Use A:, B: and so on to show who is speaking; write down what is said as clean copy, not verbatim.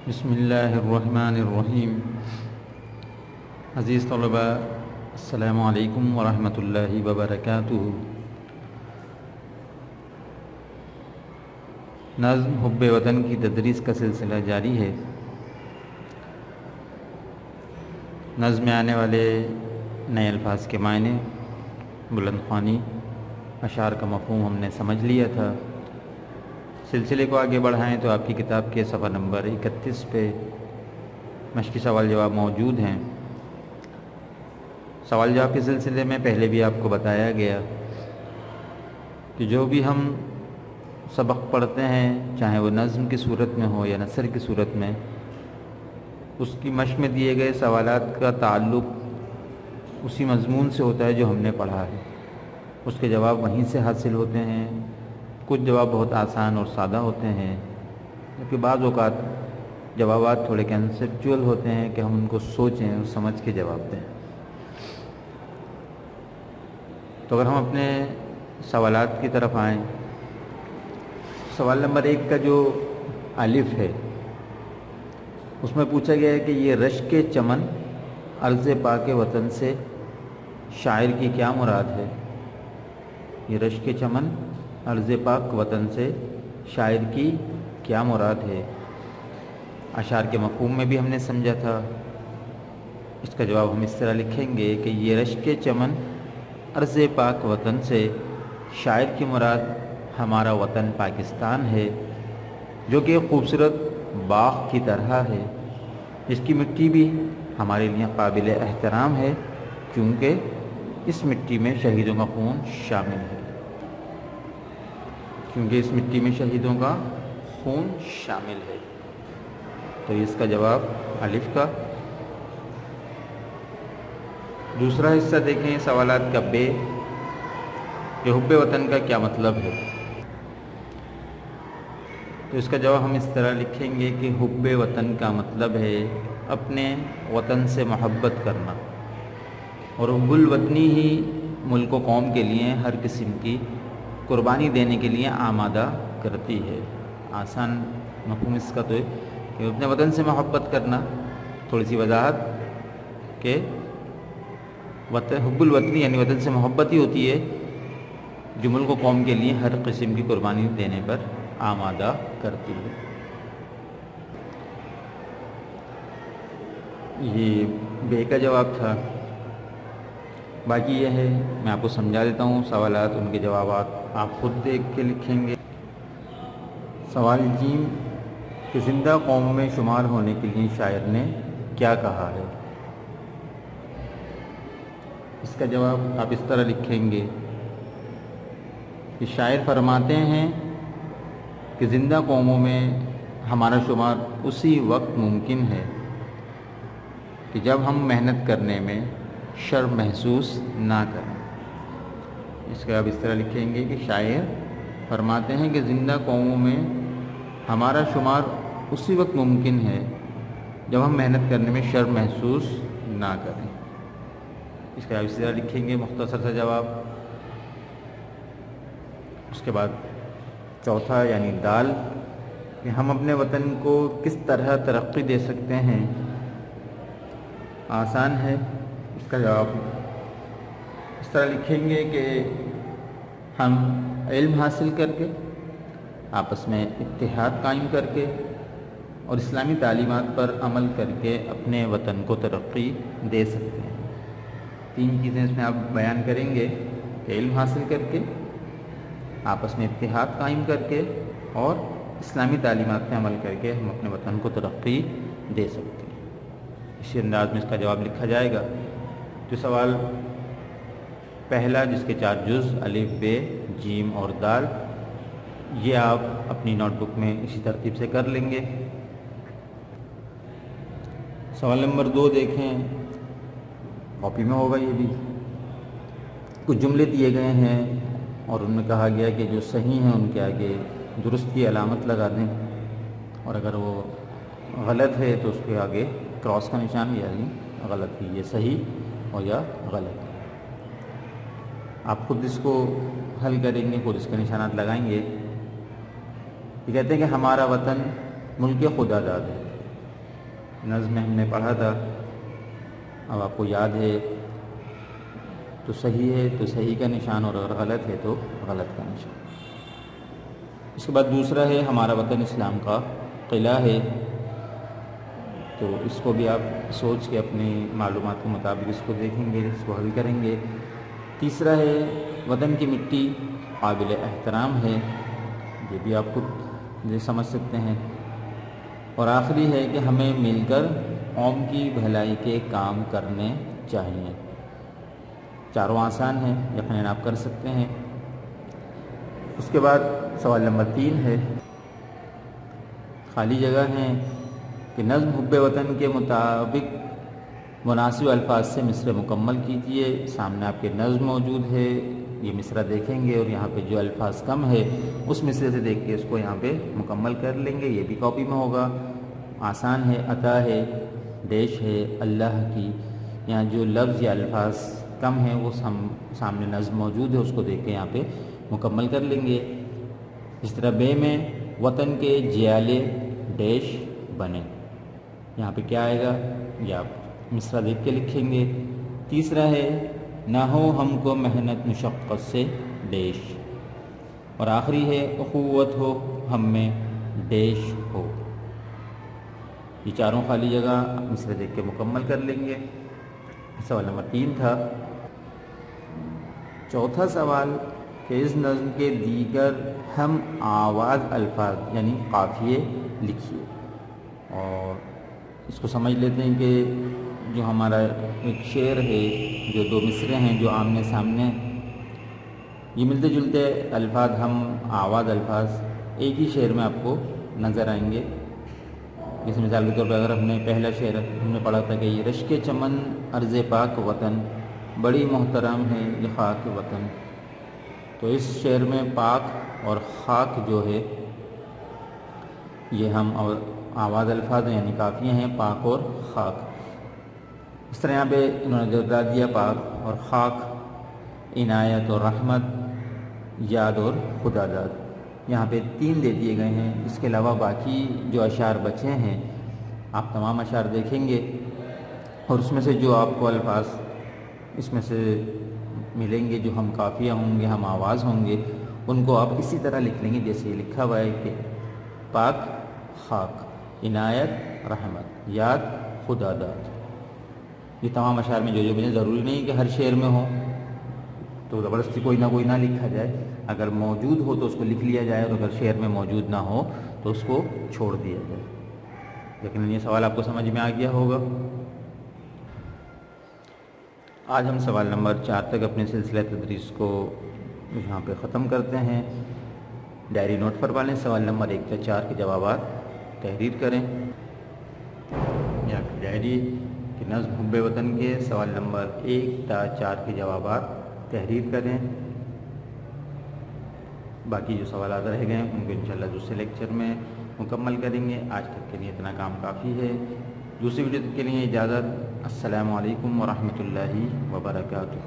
A: بسم اللہ الرحمن الرحیم۔ عزیز طلباء، السلام علیکم ورحمۃ اللہ وبرکاتہ۔ نظم حب وطن کی تدریس کا سلسلہ جاری ہے۔ نظم میں آنے والے نئے الفاظ کے معنی، بلند خوانی، اشعار کا مفہوم ہم نے سمجھ لیا تھا۔ سلسلے کو آگے بڑھائیں تو آپ کی کتاب کے صفحہ نمبر 31 پہ مشقی سوال جواب موجود ہیں۔ سوال جواب کے سلسلے میں پہلے بھی آپ کو بتایا گیا کہ جو بھی ہم سبق پڑھتے ہیں، چاہے وہ نظم کی صورت میں ہو یا نثر کی صورت میں، اس کی مشق میں دیے گئے سوالات کا تعلق اسی مضمون سے ہوتا ہے جو ہم نے پڑھا ہے۔ اس کے جواب وہیں سے حاصل ہوتے ہیں۔ کچھ جواب بہت آسان اور سادہ ہوتے ہیں، جبکہ بعض اوقات جوابات تھوڑے کنسیپچول ہوتے ہیں کہ ہم ان کو سوچیں اور سمجھ کے جواب دیں۔ تو اگر ہم اپنے سوالات کی طرف آئیں، سوال نمبر 1 کا جو الف ہے، اس میں پوچھا گیا ہے کہ یہ رشک چمن عرض پاک وطن سے شاعر کی کیا مراد ہے؟ یہ رشک چمن عرض پاک وطن سے شاعر کی کیا مراد ہے؟ اشعار کے مفہوم میں بھی ہم نے سمجھا تھا۔ اس کا جواب ہم اس طرح لکھیں گے کہ یہ رشک چمن عرض پاک وطن سے شاعر کی مراد ہمارا وطن پاکستان ہے، جو کہ ایک خوبصورت باغ کی طرح ہے، جس کی مٹی بھی ہمارے لیے قابل احترام ہے، کیونکہ اس مٹی میں شہیدوں کا خون شامل ہے۔ تو اس کا جواب الف کا۔ دوسرا حصہ دیکھیں سوالات کا بے، کہ حب وطن کا کیا مطلب ہے؟ تو اس کا جواب ہم اس طرح لکھیں گے کہ حب وطن کا مطلب ہے اپنے وطن سے محبت کرنا، اور حب الوطنی ہی ملک و قوم کے لیے ہر قسم کی قربانی دینے کے لیے آمادہ کرتی ہے۔ آسان مفہوم اس کا تو ہے کہ اپنے وطن سے محبت کرنا۔ تھوڑی سی وضاحت کہ حب الوطنی یعنی وطن سے محبت ہی ہوتی ہے جو ملک و قوم کے لیے ہر قسم کی قربانی دینے پر آمادہ کرتی ہے۔ یہ بے کا جواب تھا۔ باقی یہ ہے، میں آپ کو سمجھا دیتا ہوں سوالات، ان کے جوابات آپ خود دیکھ کے لکھیں گے۔ سوال جیم، کہ زندہ قوم میں شمار ہونے کے لیے شاعر نے کیا کہا ہے؟ اس کا جواب آپ اس طرح لکھیں گے کہ شاعر فرماتے ہیں کہ زندہ قوموں میں ہمارا شمار اسی وقت ممکن ہے کہ جب ہم محنت کرنے میں شرم محسوس نہ کریں۔ اس کا آپ اس طرح لکھیں گے کہ شاعر فرماتے ہیں کہ زندہ قوموں میں ہمارا شمار اسی وقت ممکن ہے جب ہم محنت کرنے میں شرم محسوس نہ کریں۔ اس کا آپ اس طرح لکھیں گے مختصر سا جواب۔ اس کے بعد چوتھا یعنی دال، کہ ہم اپنے وطن کو کس طرح ترقی دے سکتے ہیں؟ آسان ہے۔ اس کا جواب اس طرح لکھیں گے کہ ہم علم حاصل کر کے، آپس میں اتحاد قائم کر کے اور اسلامی تعلیمات پر عمل کر کے اپنے وطن کو ترقی دے سکتے ہیں۔ 3 چیزیں اس میں آپ بیان کریں گے کہ علم حاصل کر کے، آپس میں اتحاد قائم کر کے اور اسلامی تعلیمات پہ عمل کر کے ہم اپنے وطن کو ترقی دے سکتے ہیں۔ اسی انداز میں اس کا جواب لکھا جائے گا۔ جو سوال پہلا، جس کے 4 جز الف، بے، جیم اور دال، یہ آپ اپنی نوٹ بک میں اسی ترتیب سے کر لیں گے۔ سوال نمبر 2 دیکھیں، کاپی میں ہوگا یہ بھی۔ کچھ جملے دیے گئے ہیں اور ان میں کہا گیا کہ جو صحیح ہیں ان کے آگے درست کی علامت لگا دیں، اور اگر وہ غلط ہے تو اس کے آگے کراس کا نشان، یعنی غلط ہی، یہ صحیح اور یا غلط۔ آپ خود اس کو حل کریں گے، خود اس کے نشانات لگائیں گے۔ یہ کہتے ہیں کہ ہمارا وطن ملک خدا داد ہے، نظم میں ہم نے پڑھا تھا، اب آپ کو یاد ہے تو صحیح ہے تو صحیح کا نشان، اور اگر غلط ہے تو غلط کا نشان۔ اس کے بعد دوسرا ہے ہمارا وطن اسلام کا قلعہ ہے، تو اس کو بھی آپ سوچ کے اپنی معلومات کے مطابق اس کو دیکھیں گے، اس کو حل کریں گے۔ تیسرا ہے وطن کی مٹی قابل احترام ہے، یہ بھی آپ خود یہ سمجھ سکتے ہیں۔ اور آخری ہے کہ ہمیں مل کر قوم کی بھلائی کے کام کرنے چاہیے۔ چاروں آسان ہیں، یقیناً آپ کر سکتے ہیں۔ اس کے بعد سوال نمبر 3 ہے، خالی جگہ ہیں کہ نظم حب وطن کے مطابق مناسب الفاظ سے مصرع مکمل کیجیے۔ سامنے آپ کے نظم موجود ہے، یہ مصرع دیکھیں گے اور یہاں پہ جو الفاظ کم ہے اس مصرع سے دیکھ کے اس کو یہاں پہ مکمل کر لیں گے، یہ بھی کاپی میں ہوگا۔ آسان ہے، عطا ہے، ڈیش ہے، اللہ کی، یہاں جو لفظ یا الفاظ کم ہیں وہ سامنے نظم موجود ہے، اس کو دیکھ کے یہاں پہ مکمل کر لیں گے۔ اس طرح بے میں وطن کے جیالے ڈیش بنے، یہاں پہ کیا آئے گا یہ آپ مصرع دیکھ کے لکھیں گے۔ تیسرا ہے نہ ہو ہم کو محنت مشقت سے ڈیش، اور آخری ہے اخوت ہو ہم میں ڈیش ہو۔ یہ چاروں خالی جگہ آپ مصرع دیکھ کے مکمل کر لیں گے۔ سوال نمبر 3 تھا۔ چوتھا سوال کہ اس نظم کے دیگر ہم آواز الفاظ یعنی قافیے لکھیے، اور اس کو سمجھ لیتے ہیں کہ جو ہمارا ایک شعر ہے، جو 2 مصرے ہیں جو آمنے سامنے، یہ ملتے جلتے الفاظ ہم آواز الفاظ ایک ہی شعر میں آپ کو نظر آئیں گے۔ جیسے مثال کے طور پہ اگر ہم نے پہلا شعر ہم نے پڑھا تھا کہ یہ رشک چمن عرض پاک وطن، بڑی محترم ہے یہ خاک وطن، تو اس شعر میں پاک اور خاک جو ہے یہ ہم آواز الفاظ ہیں یعنی قافیے ہیں، پاک اور خاک۔ اس طرح یہاں پہ انہوں نے جگہ دیا پاک اور خاک، عنایت اور رحمت، یاد اور خدا داد، یہاں پہ 3 دے دیے گئے ہیں۔ اس کے علاوہ باقی جو اشعار بچے ہیں آپ تمام اشعار دیکھیں گے، اور اس میں سے جو آپ کو الفاظ اس میں سے ملیں گے، جو ہم قافیہ ہوں گے، ہم آواز ہوں گے، ان کو آپ اسی طرح لکھ لیں گے جیسے یہ لکھا ہوا ہے کہ پاک خاک، عنایت رحمت، یاد خدا داد۔ یہ تمام اشعار میں جو مجھے ضروری نہیں کہ ہر شعر میں ہو تو زبردستی کوئی نہ لکھا جائے، اگر موجود ہو تو اس کو لکھ لیا جائے، اور اگر شعر میں موجود نہ ہو تو اس کو چھوڑ دیا جائے۔ لیکن یہ سوال آپ کو سمجھ میں آ گیا ہوگا۔ آج ہم سوال نمبر 4 تک اپنے سلسلہ تدریس کو یہاں پہ ختم کرتے ہیں۔ ڈائری نوٹ فرما لیں، سوال نمبر 1 سے 4 کے جوابات تحریر کریں۔ یہاں کی ڈائری کہ نظم حب وطن کے سوال نمبر 1 تا 4 کے جوابات تحریر کریں۔ باقی جو سوالات رہ گئے ہیں ان کو انشاءاللہ دوسرے لیکچر میں مکمل کریں گے۔ آج تک کے لیے اتنا کام کافی ہے۔ دوسری ویڈیو تک کے لیے اجازت۔ السلام علیکم ورحمۃ اللہ وبرکاتہ۔